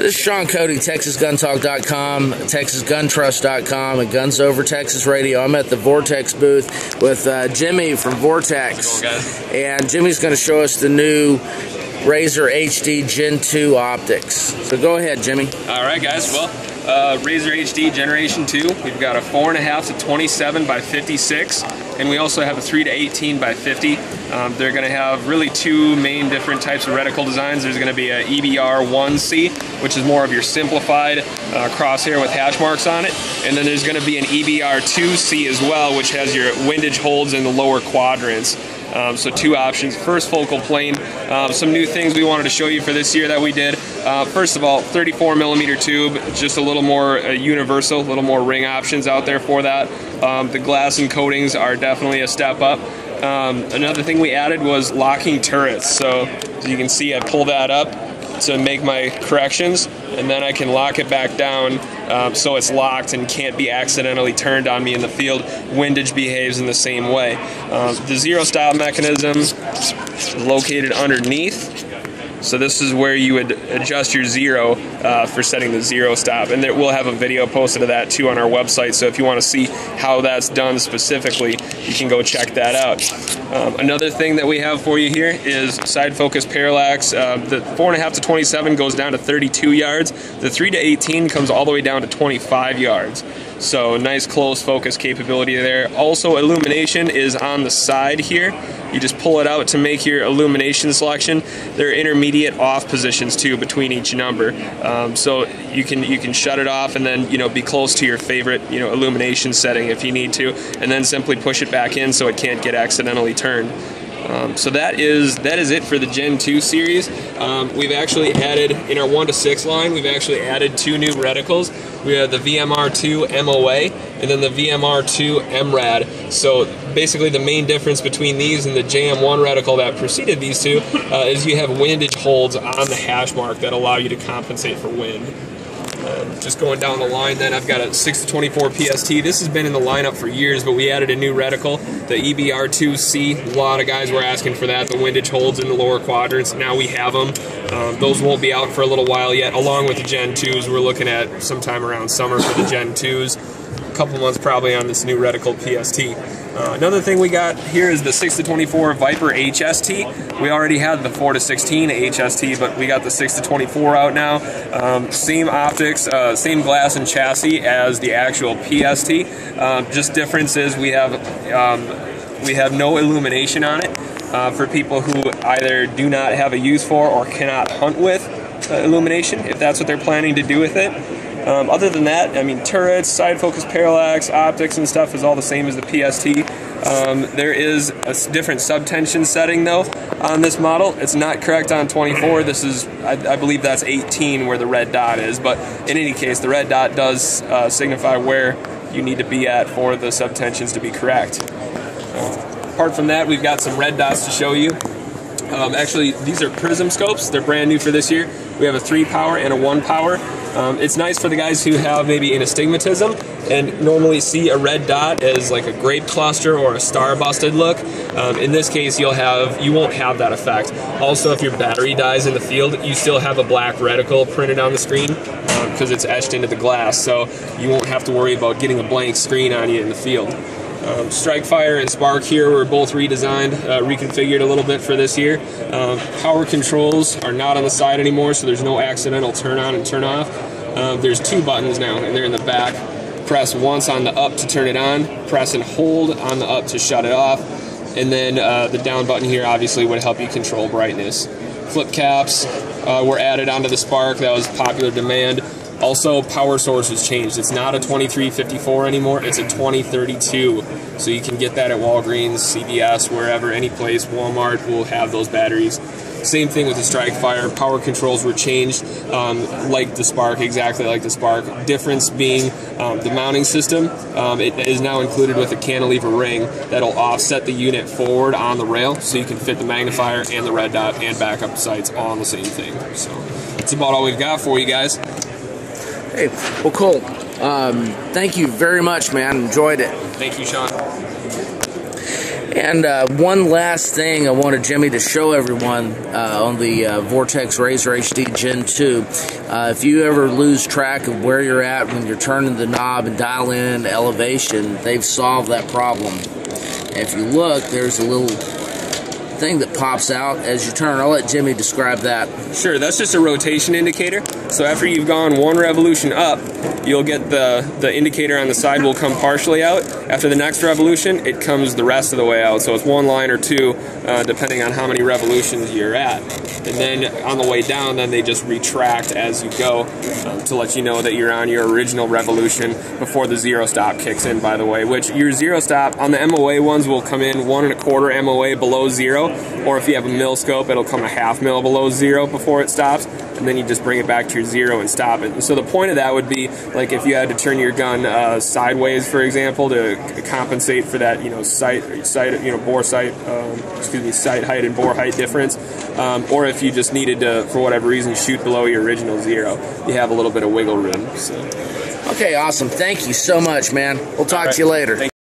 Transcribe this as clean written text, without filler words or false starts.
This is Sean Cody, TexasGunTalk.com, TexasGunTrust.com, and Guns Over Texas Radio. I'm at the Vortex booth with Jimmy from Vortex. And Jimmy's going to show us the new Razr HD Gen 2 optics. So go ahead, Jimmy. All right, guys. Well, Razr HD Generation 2. We've got a 4.5 to 27 by 56, and we also have a 3 to 18 by 50. They're going to have really two main different types of reticle designs. There's going to be a EBR 1C, which is more of your simplified crosshair with hash marks on it, and then there's going to be an EBR 2C as well, which has your windage holds in the lower quadrants. So two options. First, focal plane. Some new things we wanted to show you for this year that we did. First of all, 34mm tube, just a little more universal, a little more ring options out there for that. The glass and coatings are definitely a step up. Another thing we added was locking turrets. So as you can see, I pull that up to make my corrections, and then I can lock it back down so it's locked and can't be accidentally turned on me in the field. Windage behaves in the same way. The zero stop mechanism is located underneath. So this is where you would adjust your zero for setting the zero stop. And we'll have a video posted of that too on our website. So if you want to see how that's done specifically, you can go check that out. Another thing that we have for you here is side focus parallax. The 4.5 to 27 goes down to 32 yards. The 3 to 18 comes all the way down to 25 yards. So nice close focus capability there. Also, illumination is on the side here. You just pull it out to make your illumination selection. There are intermediate off positions too between each number, so you can shut it off and then be close to your favorite illumination setting if you need to, and then simply push it back in so it can't get accidentally turned. So that is it for the Gen 2 series. We've actually added, in our 1 to 6 line, we've actually added two new reticles. We have the VMR2 MOA and then the VMR2 MRAD. So basically the main difference between these and the JM1 reticle that preceded these two is you have windage holds on the hash mark that allow you to compensate for wind. Just going down the line then, I've got a 6 to 24 PST. This has been in the lineup for years, but we added a new reticle, the EBR2C. A lot of guys were asking for that, the windage holds in the lower quadrants. Now we have them. Those won't be out for a little while yet, along with the Gen 2s. We're looking at sometime around summer for the Gen 2s. A couple months probably on this new reticle PST. Another thing we got here is the 6 to 24 Viper HST. We already had the 4 to 16 HST, but we got the 6 to 24 out now. Same optics, same glass and chassis as the actual PST. Just difference is we have no illumination on it for people who either do not have a use for or cannot hunt with illumination, if that's what they're planning to do with it. Other than that, I mean, turrets, side focus parallax, optics and stuff is all the same as the PST. There is a different subtension setting though on this model. It's not correct on 24. This is, I believe that's 18 where the red dot is, but in any case, the red dot does signify where you need to be at for the subtensions to be correct. Apart from that, we've got some red dots to show you. Actually, these are prism scopes. They're brand new for this year. We have a 3 power and a 1 power. It's nice for the guys who have maybe an astigmatism and normally see a red dot as like a grape cluster or a star busted look. In this case, you won't have that effect. Also, if your battery dies in the field, you still have a black reticle printed on the screen because it's etched into the glass, so you won't have to worry about getting a blank screen on you in the field. Strike Fire and Spark here were both redesigned, reconfigured a little bit for this year. Power controls are not on the side anymore, so there's no accidental turn on and turn off. There's 2 buttons now, and they're in the back. Press once on the up to turn it on, press and hold on the up to shut it off, and then the down button here obviously would help you control brightness. Flip caps were added onto the Spark. That was popular demand. Also, power source has changed. It's not a 2354 anymore, it's a 2032. So you can get that at Walgreens, CVS, wherever, any place. Walmart will have those batteries. Same thing with the Strike Fire. Power controls were changed like the Spark, exactly like the Spark. Difference being the mounting system. It is now included with a cantilever ring that'll offset the unit forward on the rail, so you can fit the magnifier and the red dot and backup sights all on the same thing. So that's about all we've got for you guys. Hey, well, cool. Thank you very much, man. Enjoyed it. Thank you, Sean. And one last thing I wanted Jimmy to show everyone on the Vortex Razr HD Gen 2. If you ever lose track of where you're at when you're turning the knob and dialing in elevation, they've solved that problem. And if you look, there's a little thing that pops out as you turn. I'll let Jimmy describe that. Sure, that's just a rotation indicator. So after you've gone one revolution up, you'll get the indicator on the side will come partially out. After the next revolution, it comes the rest of the way out. So it's one line or two, depending on how many revolutions you're at. And then on the way down, then they just retract as you go to let you know that you're on your original revolution before the zero stop kicks in, by the way, which your zero stop on the MOA ones will come in 1 1/4 MOA below zero, or if you have a mil scope, it'll come a 1/2 mil below zero before it stops, and then you just bring it back to your zero and stop it. And so the point of that would be, like if you had to turn your gun sideways, for example, to compensate for that, sight height and bore height difference, or if you just needed to, for whatever reason, shoot below your original zero, you have a little bit of wiggle room. So. Okay, awesome. Thank you so much, man. We'll talk to you later.